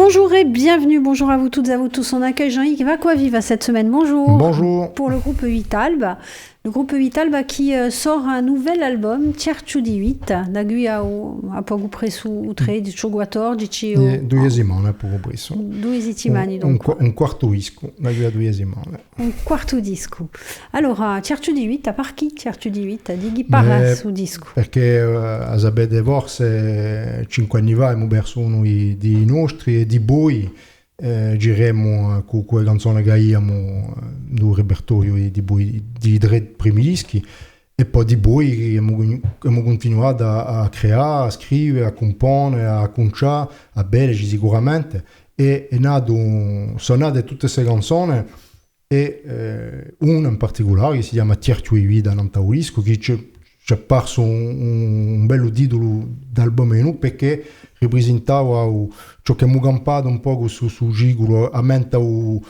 Bonjour et bienvenue, bonjour à vous toutes et à vous tous. On accueille Jean-Yves Aquaviva cette semaine, bonjour. Bonjour. Pour le groupe Vitalba. Le groupe Vitalba qui sort un nouvel album, Cerciu di Vita, da qui a poco presso tre, 14, o... 2 settimane poco presso. 2 settimane, donc. Un quarto disco, da qui a 2 settimane. Un quarto disco. Allora, Cerciu di Vita, per chi Cerciu di Vita? Di chi parla su disco? Perché a sapete forse 5 anni fa abbiamo perso uno di nostri e di voi. Giremmo con quelle canzoni che abbiamo nel repertorio di 3 primi dischi e poi di voi abbiamo continuato a creare, a scrivere, a comporre, a conciare, a bere sicuramente e sono nate tutte queste canzoni e una in particolare che si chiama Cerciu di Vita in taurisco che ci è apparso un bello titolo d'album menu perché rappresentava ciò che abbiamo campato un po' su Gigolo, a mente il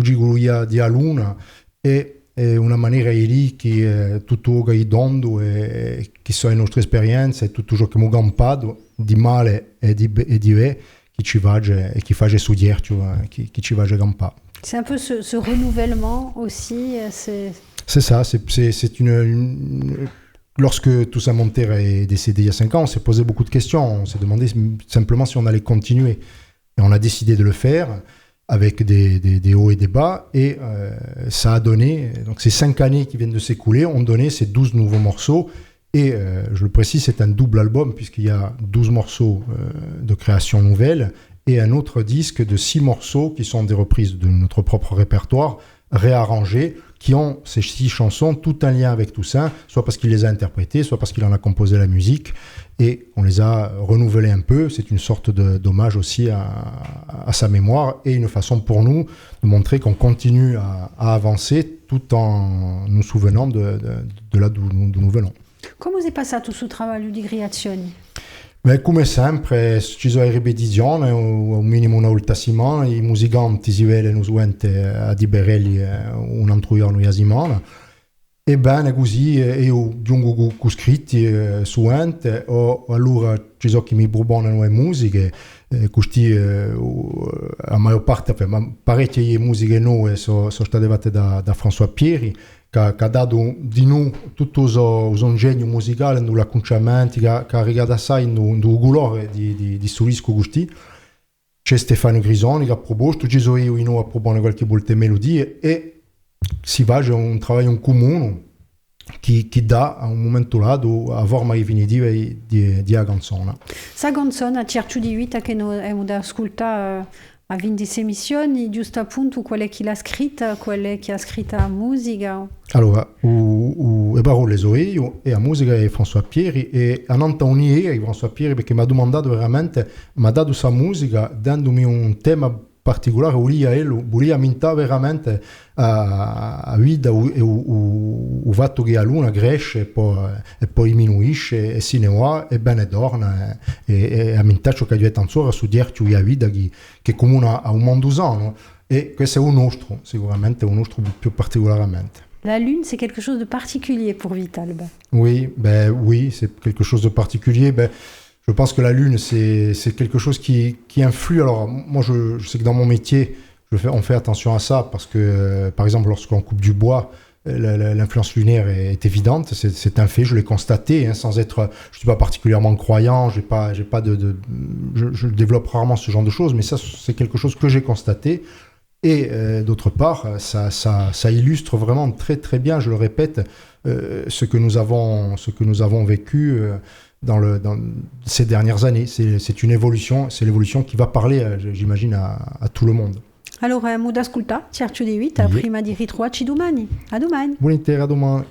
Gigolo di Luna e una maniera lì che tutto che è dondo e che sono le nostre esperienze e tutto ciò che abbiamo campato di male e di bene che ci va e che fa studiarci che ci va a campare. C'est un peu ce renouvellement aussi. C'est ça, c'est une lorsque Toussaint Monteiro est décédé il y a 5 ans, on s'est posé beaucoup de questions. On s'est demandé simplement si on allait continuer. Et on a décidé de le faire avec des hauts et des bas. Et ça a donné, donc ces 5 années qui viennent de s'écouler, ont donné ces 12 nouveaux morceaux. Et je le précise, c'est un double album puisqu'il y a 12 morceaux de création nouvelle et un autre disque de 6 morceaux qui sont des reprises de notre propre répertoire, réarrangés, qui ont ces 6 chansons, tout un lien avec Toussaint, soit parce qu'il les a interprétées, soit parce qu'il en a composé la musique, et on les a renouvelées un peu. C'est une sorte d'hommage aussi à sa mémoire, et une façon pour nous de montrer qu'on continue à avancer tout en nous souvenant de là d'où nous venons. Come è passato sul lavoro di creazione? Beh, come sempre ci sono le ripetizioni, un minimo una volta a settimana, i musicanti si vedono suente a Tiberelli un altro giorno a settimana. E bene così io giungo con scritti suente, o allora ci sono chi mi propongono le musiche, questi a maggior parte, ma parecchie musiche nuove sono state fatte da François Pieri, che ha dato di noi tutto questo ingegno musicale, gli acconciamenti, che ha regalato assai nel colore di questo disco. C'è Stefano Grisoni che ha proposto, ci sono io a proporre qualche volta melodie e si va a un lavoro in comune che dà a un momento là la forma definitiva di una canzone. Questa canzone, Cerciu di Vita, che noi abbiamo ascoltato a 26 emissioni, giusto appunto quella che l'ha scritta, quella che ha scritto la musica? Allora, le parole sono io e la musica è François Pieri e a non unire François Pieri perché mi ha domandato veramente, mi ha dato questa musica dandomi un tema particolare, volia mintare veramente a vita il fatto che la luna cresce e poi diminuisce e se ne va e bene torna e a mintare ciò che è ancora su dirci la vita che comuna a un mondo usano e questo è un nostro, sicuramente un nostro più particolarmente. La lune, c'est quelque chose de particulier pour Vitalba. Oui, c'est quelque chose de particulier. Je pense que la lune, c'est quelque chose qui influe. Alors, moi, je sais que dans mon métier, on fait attention à ça parce que, par exemple, lorsqu'on coupe du bois, l'influence lunaire est évidente. C'est un fait, je l'ai constaté, sans être... Je ne suis pas particulièrement croyant, je développe rarement ce genre de choses, mais ça, c'est quelque chose que j'ai constaté. Et d'autre part, ça illustre vraiment très très bien, je le répète, ce que nous avons vécu dans ces dernières années. C'est une évolution, c'est l'évolution qui va parler, j'imagine, à tout le monde. Allora, abbiamo ascoltato Cerciu di Vita, prima di ritrovarci domani. A domani. Volentieri, a domani.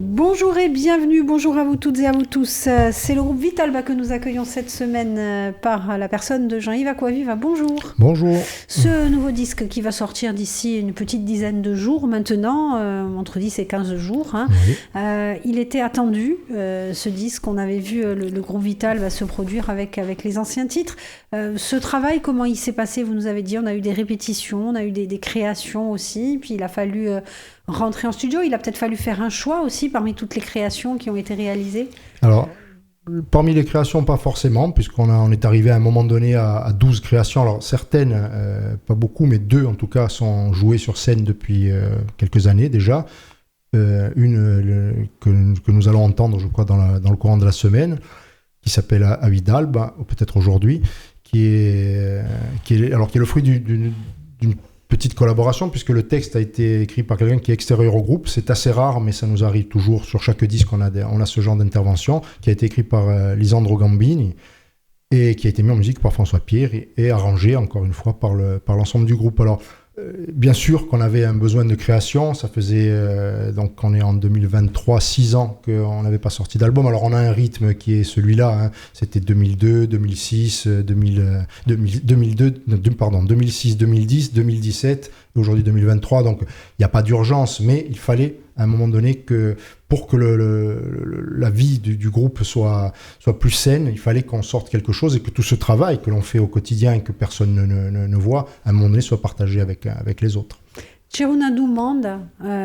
Bonjour et bienvenue, bonjour à vous toutes et à vous tous. C'est le groupe Vitalba que nous accueillons cette semaine par la personne de Jean-Yves Aquaviva. Bonjour. Bonjour. Ce nouveau disque qui va sortir d'ici une petite dizaine de jours maintenant, entre 10 et 15 jours. Oui. Il était attendu, ce disque. On avait vu le groupe Vitalba se produire avec les anciens titres. Ce travail, comment il s'est passé? Vous nous avez dit, on a eu des répétitions, on a eu des créations aussi, puis il a fallu... rentrer en studio, il a peut-être fallu faire un choix aussi parmi toutes les créations qui ont été réalisées. Alors, parmi les créations, pas forcément, on est arrivé à un moment donné à 12 créations. Alors certaines, pas beaucoup, mais 2 en tout cas, sont jouées sur scène depuis quelques années déjà. Une que nous allons entendre, je crois, dans le courant de la semaine, qui s'appelle Avidal, ou peut-être aujourd'hui, qui est le fruit d'une petite collaboration, puisque le texte a été écrit par quelqu'un qui est extérieur au groupe. C'est assez rare, mais ça nous arrive toujours. Sur chaque disque, on a ce genre d'intervention, qui a été écrit par Lisandro Gambini, et qui a été mis en musique par François Pierre, et arrangé, encore une fois, par l'ensemble du groupe. Alors, bien sûr qu'on avait un besoin de création, ça faisait, donc on est en 2023, 6 ans qu'on n'avait pas sorti d'album. Alors on a un rythme qui est celui-là, c'était 2002, 2006, 2006, 2010, 2017, et aujourd'hui 2023, donc il n'y a pas d'urgence, mais il fallait à un moment donné que pour que la vie du groupe soit plus saine, il fallait qu'on sorte quelque chose et que tout ce travail que l'on fait au quotidien et que personne ne voit, à un moment donné, soit partagé avec les autres. C'è una domanda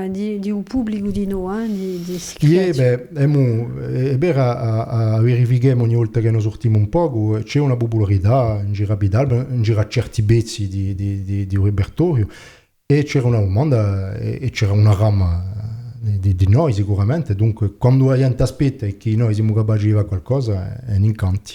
di un pubblico di noi, di è vero a verificare ogni volta che noi sortiamo un po', c'è una popolarità in giro a Bidalba, in giro a certi pezzi di un repertorio, e c'era una domanda e c'era una rama di noi sicuramente, dunque quando la gente aspetta e che noi siamo capaci di fare qualcosa è un incanto.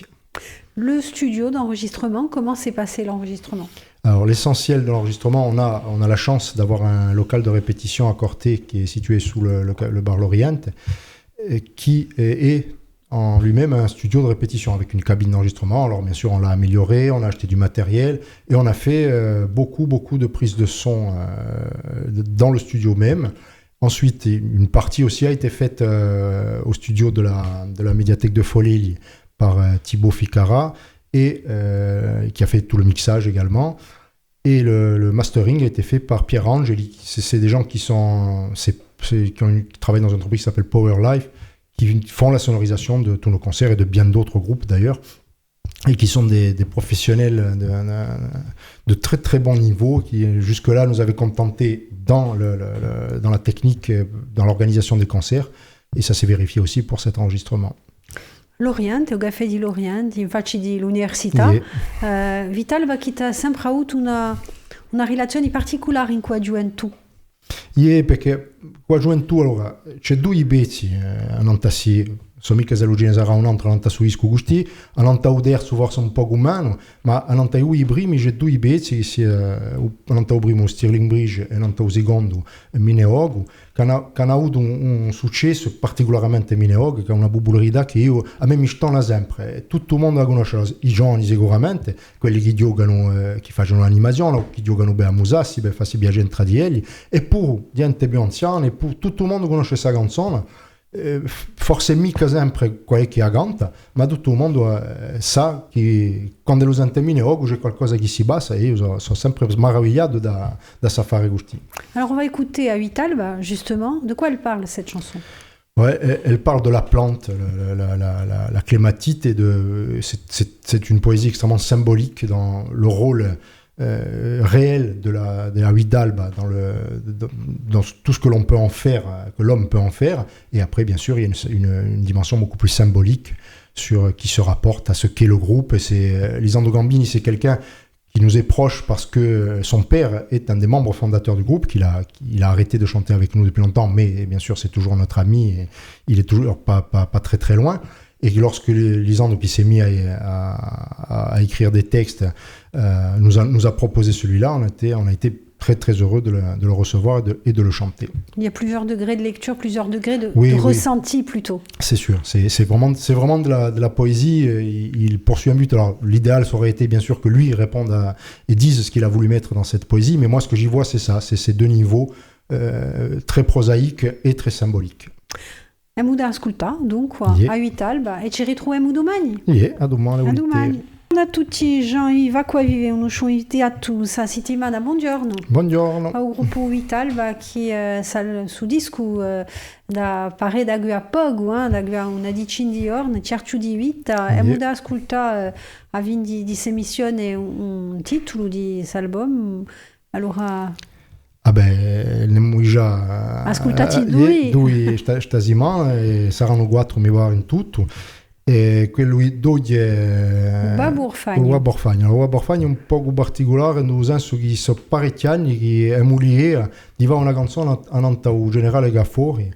Le studio d'enregistrement, comment s'est passé l'enregistrement? Alors l'essentiel de l'enregistrement, on a la chance d'avoir un local de répétition à Corté qui est situé sous le bar L'Orient, qui est en lui-même un studio de répétition avec une cabine d'enregistrement. Alors bien sûr on l'a amélioré, on a acheté du matériel et on a fait beaucoup de prises de son dans le studio même. Ensuite, une partie aussi a été faite au studio de la médiathèque de Foleli par Thibaut Ficara, et qui a fait tout le mixage également. Et le mastering a été fait par Pierre Ange. C'est des gens qui travaillent dans une entreprise qui s'appelle Power Life, qui font la sonorisation de tous nos concerts et de bien d'autres groupes d'ailleurs, et qui sont des professionnels de très très bon niveau, qui jusque-là nous avaient contentés dans la technique, dans l'organisation des concerts, et ça s'est vérifié aussi pour cet enregistrement. L'Orient, au Café di L'Orient, infatti di l'università, Vital ha sempre avuto una relazione particolare in qua gioventù. Perché qua gioventù, allora, c'è due pezzi a Nantassi, so mica se l'ugine sarà un altro a Nantassu Isco Gusti, a Nantauderzo forse un po' umano, ma a Nantau i primi c'è due pezzi, a Nantau primo Stirling Bridge e a Nantau secondo Mineogo, che hanno avuto un successo particolarmente Mineogo, che è una popolarità che a me mi stona sempre. Tutto il mondo la conosce, i giovani sicuramente, quelli che giocano, che fanno l'animazione, che giocano bene a Musassi, per farsi piacere tra di elli, e pur gente più anziana, e pur tutto il mondo conosce questa canzone. Forse mica sempre quelli che la canta, ma tutto il mondo sa che quando lo sente Mineogo c'è qualcosa che si basa, e io sono sempre maravigliato da fare così. Alors on va écouter à Vital, justement, de quoi elle parle cette chanson? Ouais, elle parle de la plante, la clématite, et c'est une poésie extrêmement symbolique dans le rôle réel de la Vidalba dans tout ce que l'on peut en faire, que l'homme peut en faire. Et après, bien sûr, il y a une dimension beaucoup plus symbolique qui se rapporte à ce qu'est le groupe. Et c'est Lisandro Gambini, c'est quelqu'un qui nous est proche parce que son père est un des membres fondateurs du groupe, qu'il a arrêté de chanter avec nous depuis longtemps, mais bien sûr c'est toujours notre ami, et il est toujours pas très très loin. Et lorsque Lisandro, qui s'est mis à écrire des textes, nous a proposé celui-là, on a été très très heureux de le recevoir et de le chanter. Il y a plusieurs degrés de lecture, plusieurs degrés de ressenti plutôt. C'est sûr, c'est vraiment de la poésie. Il poursuit un but. Alors l'idéal, ça aurait été bien sûr que lui réponde et dise ce qu'il a voulu mettre dans cette poésie, mais moi ce que j'y vois, c'est ça, c'est ces deux niveaux très prosaïques et très symboliques. Abbiamo da ascoltare dunque a Vital e ci ritroviamo domani. A domani. A tutti i gens che vivono sono invitati questa settimana. Buongiorno. Buongiorno. Al gruppo Vital che su disco da pare da a poco, da una decina di ore, certo di vita. Abbiamo da ascoltare a fin di emissione un titolo di album. Allora abbiamo già ascoltati due stasima, e saranno 4 mi pare in tutto, e quello dove è Uva Borfagno. Uva Borfagno è un po' particolare nel senso che sono parecchi anni che è Muliera di va una canzone a Nanta o generale Gaffori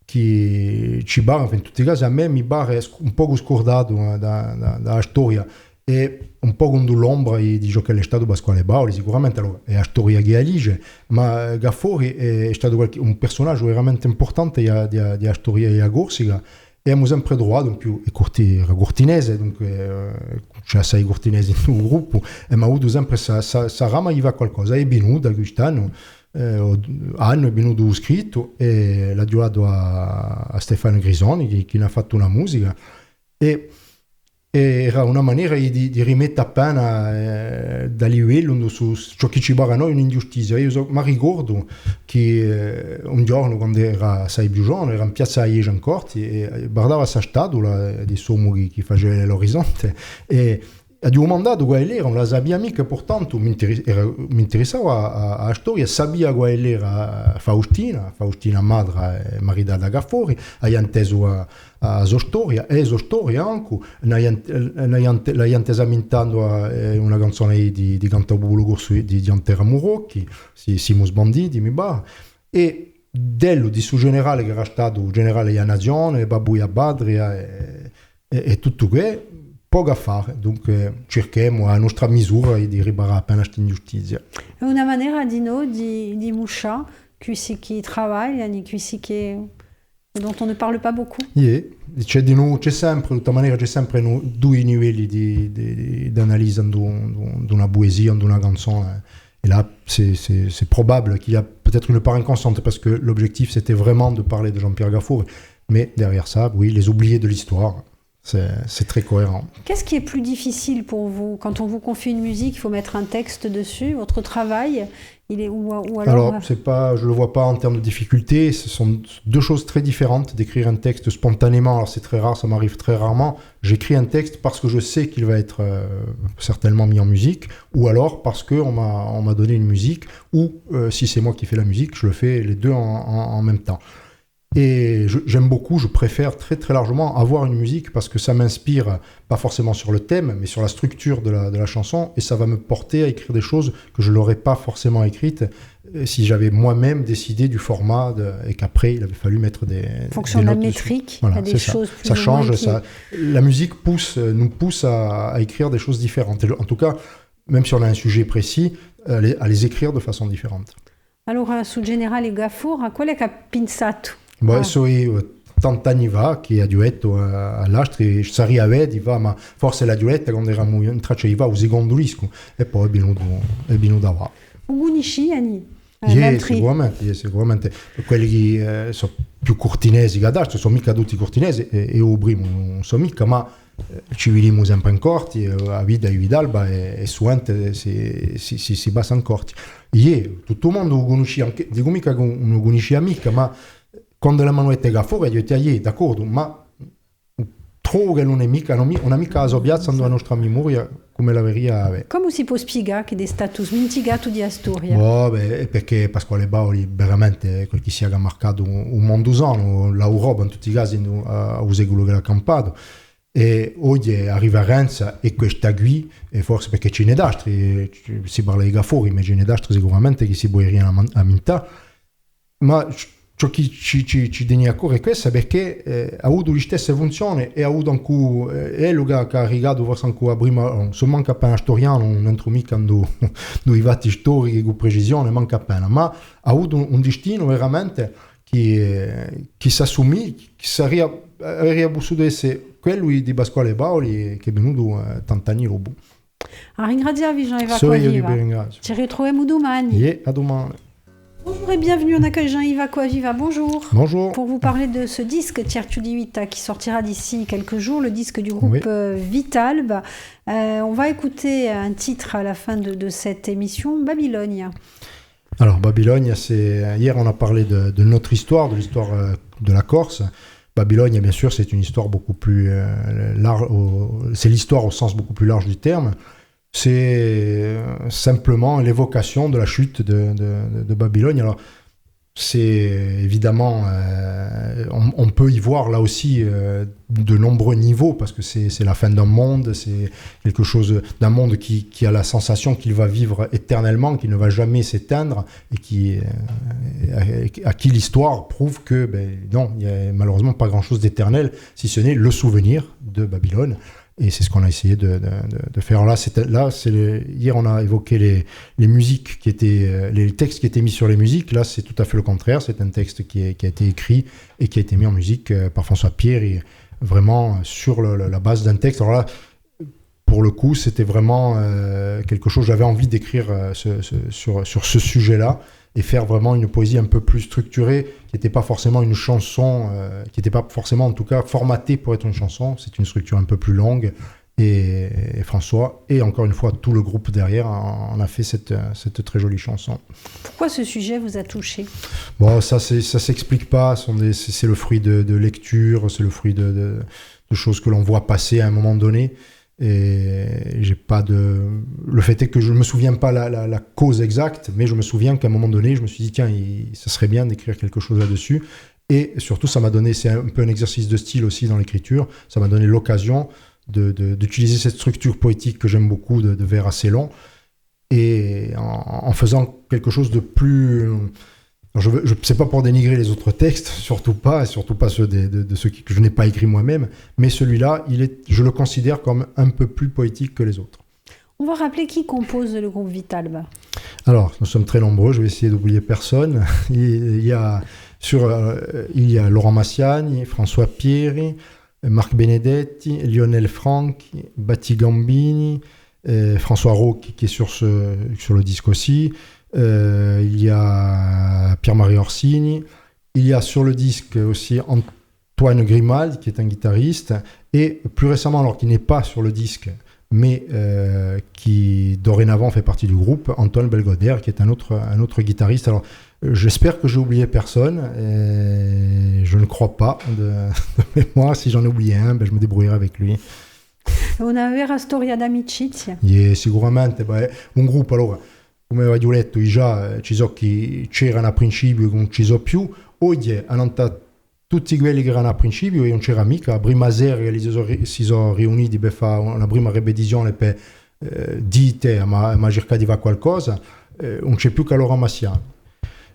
che ci barra in tutti i casi a me mi barra un po' scordato da storia e un po' con l'ombra di giocare all'Estato Pasquale Bauli sicuramente allora, è la storia che elige ma Gaffori è stato un personaggio veramente importante della storia della Corsica e abbiamo sempre trovato in più era cortinese dunque c'è 6 cortinesi in un gruppo e mi ha avuto sempre sa rama gli va qualcosa è venuto da quest'anno anno è venuto scritto e l'ha giocato a Stefano Grisoni che ne ha fatto una musica e era una maniera di rimettere appena da livello su ciò che ci barra noi un'ingiustizia. Io mi ricordo che un giorno quando era 6 più giorno era in piazza Jean Corti e guardava questa statua di Somo che faceva l'orizzonte e a un mandato quella era, non la sabia mica, portanto mi interessava a storia, sabia quella era Faustina madre marita da Gaffori, ha inteso a storia, e so storia anche, l'ha intesa mintando una canzone di Cantabolo Corso di Antera Murocchi, Simus Banditi, mi ba, e dello di suo generale che era stato generale di Nazione, Babuia Badria e tutto questo, poco a fare, dunque cerchiamo a nostra misura di riparare appena questa ingiustizia. È una maniera di noi di Moucha, qui travaille, dont on ne parle pas beaucoup. C'è sempre, di tutta maniera, c'è sempre due livelli di analisi di una poesia, di una canzone. Et là, c'est probable qu'il y a peut-être une part inconsciente parce que l'objectif, c'était vraiment de parler de Jean-Pierre Gaffori. Mais derrière ça, oui, les oubliés de l'histoire. C'est très cohérent. Qu'est-ce qui est plus difficile pour vous? Quand on vous confie une musique, il faut mettre un texte dessus. Votre travail, il est ou alors c'est pas, je le vois pas en termes de difficulté. Ce sont deux choses très différentes. D'écrire un texte spontanément, alors c'est très rare, ça m'arrive très rarement. J'écris un texte parce que je sais qu'il va être certainement mis en musique, ou alors parce que on m'a donné une musique, ou si c'est moi qui fais la musique, je le fais les deux en même temps. Et j'aime beaucoup, je préfère très très largement avoir une musique parce que ça m'inspire, pas forcément sur le thème, mais sur la structure de la chanson, et ça va me porter à écrire des choses que je ne l'aurais pas forcément écrites si j'avais moi-même décidé du format et qu'après il avait fallu mettre des fonction de la métrique, voilà, il y a des choses ça change, la musique nous pousse à écrire des choses différentes. Et en tout cas, même si on a un sujet précis, à les écrire de façon différente. Alors, sul generale Gaffur, qual è che ha pensato? Adesso tant'anni fa che ha detto all'altro Sari Avedi va ma forse la duetta quando eravamo in traccia va un secondo disco e poi è venuto là. Ugunisci Ani? Sicuramente quelli che sono più cortinesi che adesso sono mica tutti cortinesi e io primo non so mica ma ci vediamo sempre in corti a Vida e Vidalba e suente si basa in corti tutto il mondo conosce anche dico mica che non conosce mica ma quando la manuetta Gaffori gli ho detto d'accordo ma trovo che non è mica una mica assobiazza nella nostra memoria come la veria come si può spiegare che è stato smenticato di Astoria? Perché Pasquale Bauli veramente quel che si è marcato un mondo usano l'Europa in tutti i casi a secolo che l'ha campato e oggi arriva a Renza e questa qui e forse perché ce n'è d'altri si parla di Gaffori ma ce n'è d'altri sicuramente che si può a mintà ma ciò che ci degna ancora è questo perché ha avuto le stesse funzioni e ha avuto anche è lui che ha rigato forse ancora prima se manca appena storiano non entro mica due fatti storici con precisione manca appena ma ha avuto un destino veramente che si assumì che avrebbe potuto essere quello di Pasquale Bauli che è venuto tant'anni dopo. Ringraziavi Jean Acquaviva. Ci ritroviamo domani. A domani. Bonjour et bienvenue, on accueille Jean-Yves Acquaviva, bonjour. Bonjour. Pour vous parler de ce disque Cerchio di Vita qui sortira d'ici quelques jours, le disque du groupe Vitalb. On va écouter un titre à la fin de cette émission, Babylonia. Alors Babylonia, hier on a parlé de notre histoire, de l'histoire de la Corse. Babylonia, bien sûr, c'est une histoire beaucoup plus large, c'est l'histoire au sens beaucoup plus large du terme. C'est simplement l'évocation de la chute de Babylone. Alors, c'est évidemment, on peut y voir là aussi de nombreux niveaux, parce que c'est la fin d'un monde, c'est quelque chose d'un monde qui a la sensation qu'il va vivre éternellement, qu'il ne va jamais s'éteindre, et à qui l'histoire prouve que non, il n'y a malheureusement pas grand-chose d'éternel, si ce n'est le souvenir de Babylone. Et c'est ce qu'on a essayé de faire. Hier, on a évoqué les musiques qui étaient, les textes qui étaient mis sur les musiques. Là, c'est tout à fait le contraire. C'est un texte qui a été écrit et qui a été mis en musique par François Pierre, et vraiment sur la base d'un texte. Alors là, pour le coup, c'était vraiment quelque chose. J'avais envie d'écrire sur ce sujet-là, et faire vraiment une poésie un peu plus structurée, qui n'était pas forcément une chanson, qui n'était pas forcément en tout cas formatée pour être une chanson. C'est une structure un peu plus longue, et François, et encore une fois tout le groupe derrière, on a fait cette très jolie chanson. Pourquoi ce sujet vous a touché ? Bon, ça s'explique pas, c'est le fruit de lecture, c'est le fruit de choses que l'on voit passer à un moment donné. Et j'ai pas le fait est que je me souviens pas la cause exacte, mais je me souviens qu'à un moment donné je me suis dit tiens, ça serait bien d'écrire quelque chose là-dessus. Et surtout, ça m'a donné, c'est un peu un exercice de style aussi dans l'écriture, ça m'a donné l'occasion d'utiliser cette structure poétique que j'aime beaucoup, de vers assez longs, et en faisant quelque chose de plus... Je sais pas pour dénigrer les autres textes, surtout pas ceux de ceux que je n'ai pas écrits moi-même, mais celui-là, je le considère comme un peu plus poétique que les autres. On va rappeler qui compose le groupe Vitalba. Alors, nous sommes très nombreux, je vais essayer d'oublier personne. Il y a Laurent Massiagne, François Pieri, Marc Benedetti, Lionel Franck, Batti Gambini, François Rau qui est sur le disque aussi. Il y a Pierre-Marie Orsini, il y a sur le disque aussi Antoine Grimaldi qui est un guitariste, et plus récemment, alors qui n'est pas sur le disque, mais qui dorénavant fait partie du groupe, Antoine Belgodère, qui est un autre guitariste. Alors j'espère que j'ai oublié personne, je ne crois pas de mémoire. Si j'en ai oublié un, je me débrouillerai avec lui. On avait la storia d'amicizia. Sicuramente, un gruppo, allora, come avevo letto già, ci so chi c'erano a principio, non ci so più. Oggi hanno tutti quelli che erano a principio, e non c'era mica. Prima sera si sono riuniti per fare una prima ripetizione per dite, ma cercare di fare qualcosa. Non c'è più che Laurent Massiagne.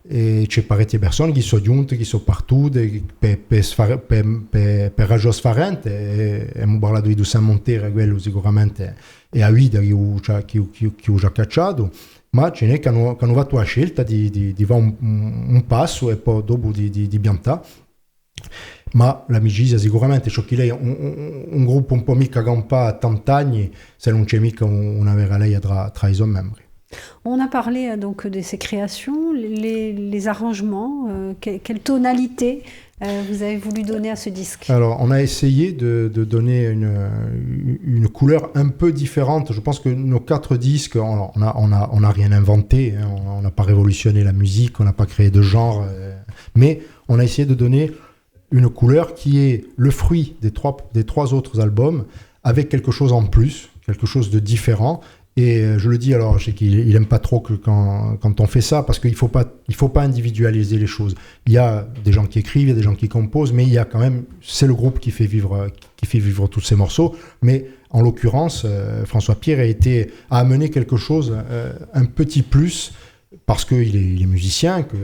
E c'è parecchie persone che sono giunte, che sono partute per ragioni sfarente. E abbiamo parlato di Dusan Montera, quello sicuramente è a vita che ho già cacciato. Ma ce n'è che hanno fatto la scelta di fare un passo e poi dopo di piantare. Ma l'amicizia sicuramente, ciò che lei è un gruppo un po' mica campa a 80 anni, se non c'è mica una vera lei tra i suoi membri. On a parlé donc de ses créations, les arrangements, quelle tonalité vous avez voulu donner à ce disque? Alors, on a essayé de donner une couleur un peu différente. Je pense que nos 4 disques, on n'a rien inventé, hein, on n'a pas révolutionné la musique, on n'a pas créé de genre, mais on a essayé de donner une couleur qui est le fruit des trois autres albums, avec quelque chose en plus, quelque chose de différent. Et je le dis, alors je sais qu'il n'aime pas trop que quand on fait ça, parce qu'il faut pas individualiser les choses. Il y a des gens qui écrivent, il y a des gens qui composent, mais il y a quand même, c'est le groupe qui fait vivre tous ces morceaux. Mais en l'occurrence, François Pierre a amené quelque chose, un petit plus, parce qu'il est musicien, que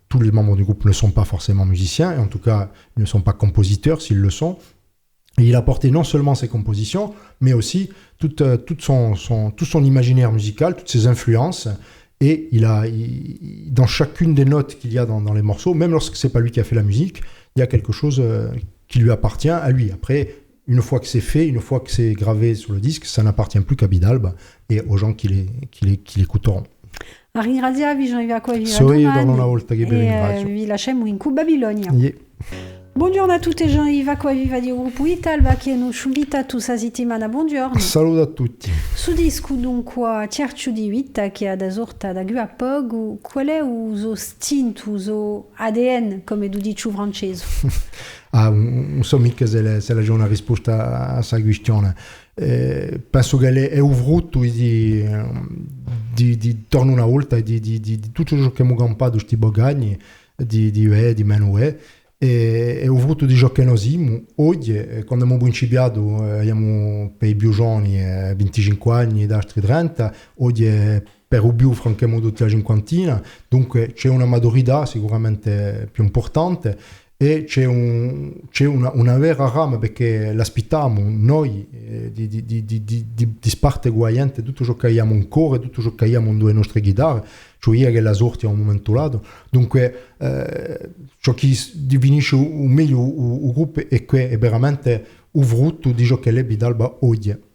tous les membres du groupe ne sont pas forcément musiciens, et en tout cas, ils ne sont pas compositeurs s'ils le sont. Et il a apporté non seulement ses compositions, mais aussi tout son imaginaire musical, toutes ses influences. Et dans chacune des notes qu'il y a dans les morceaux, même lorsque c'est pas lui qui a fait la musique, il y a quelque chose qui lui appartient à lui. Après, une fois que c'est fait, une fois que c'est gravé sur le disque, ça n'appartient plus qu'à Bidalba et aux gens qui l'écouteront. Ringrazia vi Jean-Yves vi lasciamo in Babilonia. Yeah. Buongiorno a tutti, Jean-Yves Acquaviva di Gruppo Vitalba che hanno subito questa settimana. Buongiorno. Saluto a tutti. Su disco dunque cercio di vita che ha da sorta da a poco, qual è uso stinto, uso ADN, come tu dici in francese? Non so mica se la già una risposta a questa questione. Penso che è un frutto di torno una volta di tutto ciò che abbiamo campato questi bagagli. di meno e ho avuto di giochi noi oggi quando abbiamo principiato abbiamo per i più giovani 25 anni ed altri 30 oggi per un più franchement tutti la cinquantina dunque c'è una maturità sicuramente più importante e c'è una vera rama perché l'aspettiamo noi di parte guaiante tutto ciò che abbiamo in cuore tutto ciò che abbiamo in due nostre chitarre cioè che la sorti a un momento lato dunque ciò che definisce un meglio un gruppo è che è veramente un frutto di ciò che è Vitalba oggi.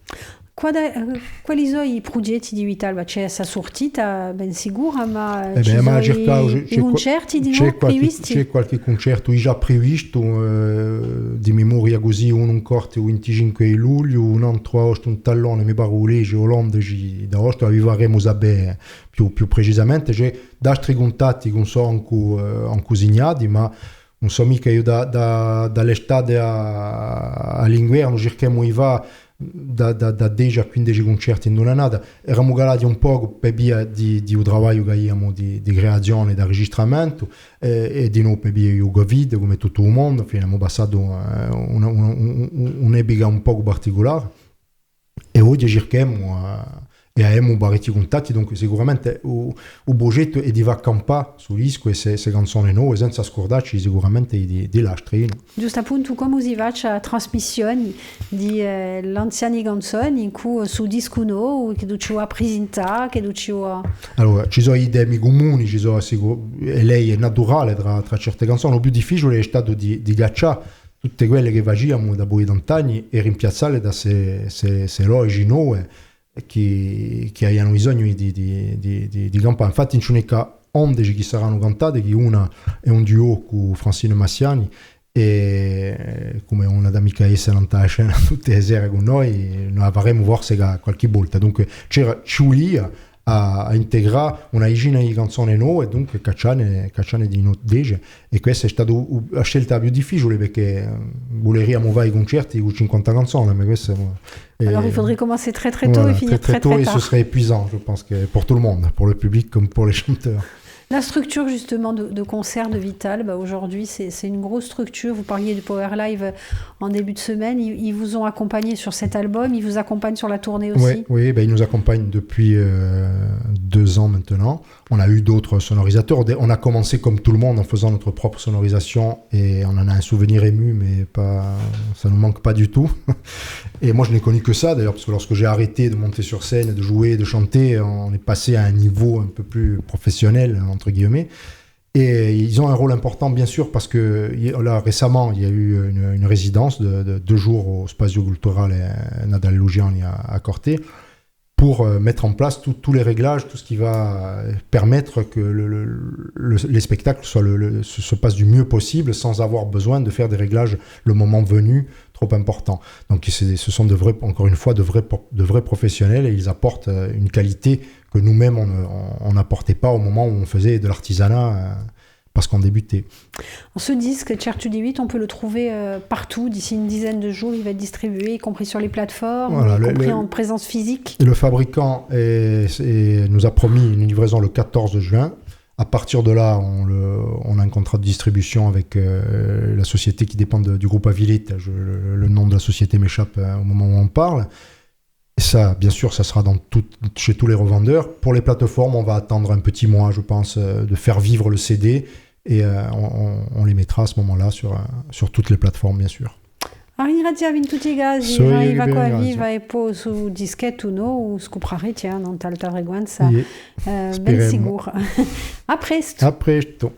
Quali sono i progetti di Vitalba? C'è questa sortita ben sicura ma i concerti di nuovo previsti? C'è qualche concerto già previsto di memoria così un corte il 25 luglio un altro agosto un tallone mi pare legge Olanda da agosto arriveremo a bere più precisamente c'è altri contatti che sono cucinati ma non so mica io dall'estate all'inverno cerchiamo di va da 10 a 15 concerti in una annata eravamo calati un po' per via di un lavoro che abbiamo di creazione e di registramento e di nuovo per via del Covid come tutto il mondo abbiamo passato un'epoca un po' particolare e oggi cerchiamo e abbiamo parecchi contatti dunque sicuramente il progetto è di accampare su disco e se canzoni nuove senza scordarci sicuramente di lastre. Giusto appunto come si fa la trasmissione di anziane canzoni in cui su disco nuovo che tu ci vuoi presentare che tu ci vuoi allora ci sono idee comuni ci sono e lei è naturale tra certe canzoni il più difficile è stato di ghiacciare tutte quelle che facciamo da poi d'antanni e rimpiazzarle da se logi nuove che hanno bisogno di campare. Infatti in Ciuneca 11 che saranno cantate, che una è un duo con Francine Massiani e come una d'amica essa non sta a scena tutte le sere con noi faremo forse qualche volta. Dunque c'era Ciulia a integrare una decina di canzoni nuove e dunque cacciane di notege e questa è stata la scelta più difficile perché volevamo fare i concerti con 50 canzoni mais questa alors il faudrait commencer très très tôt et finir très tôt tard et ce serait épuisant je pense que pour tout le monde pour le public comme pour les chanteurs. La structure justement de concert de Vital, aujourd'hui c'est une grosse structure. Vous parliez du Power Live en début de semaine. Ils vous ont accompagné sur cet album, ils vous accompagnent sur la tournée aussi. Oui, ils nous accompagnent depuis 2 ans maintenant. On a eu d'autres sonorisateurs. On a commencé comme tout le monde en faisant notre propre sonorisation et on en a un souvenir ému, mais ça nous manque pas du tout. Et moi je n'ai connu que ça d'ailleurs parce que lorsque j'ai arrêté de monter sur scène, de jouer, de chanter, on est passé à un niveau un peu plus professionnel entre guillemets. Et ils ont un rôle important, bien sûr, parce que là, récemment, il y a eu une résidence de 2 jours au Spazio Culturale Nadal Lugiani à Corté pour mettre en place tous les réglages, tout ce qui va permettre que les spectacles se passent du mieux possible sans avoir besoin de faire des réglages le moment venu trop importants. Donc ce sont encore une fois de vrais professionnels et ils apportent une qualité que nous-mêmes on n'apportait pas au moment où on faisait de l'artisanat parce qu'on débutait. Ce disque, Certu di Vita, on peut le trouver partout. D'ici une dizaine de jours, il va être distribué, y compris sur les plateformes, voilà, y compris en présence physique. Le fabricant nous a promis une livraison le 14 juin. À partir de là, on a un contrat de distribution avec la société qui dépend du groupe Avilite. Le nom de la société m'échappe au moment où on parle. Et ça, bien sûr, ça sera chez tous les revendeurs. Pour les plateformes, on va attendre un petit mois, je pense, de faire vivre le CD. Et on les mettra à ce moment-là sur toutes les plateformes, bien sûr. Ringraziamo in tutti i casi, va qua viva e poi su dischetto no, scoprarete non tanta frequenza, ben sicuro. A presto. A presto.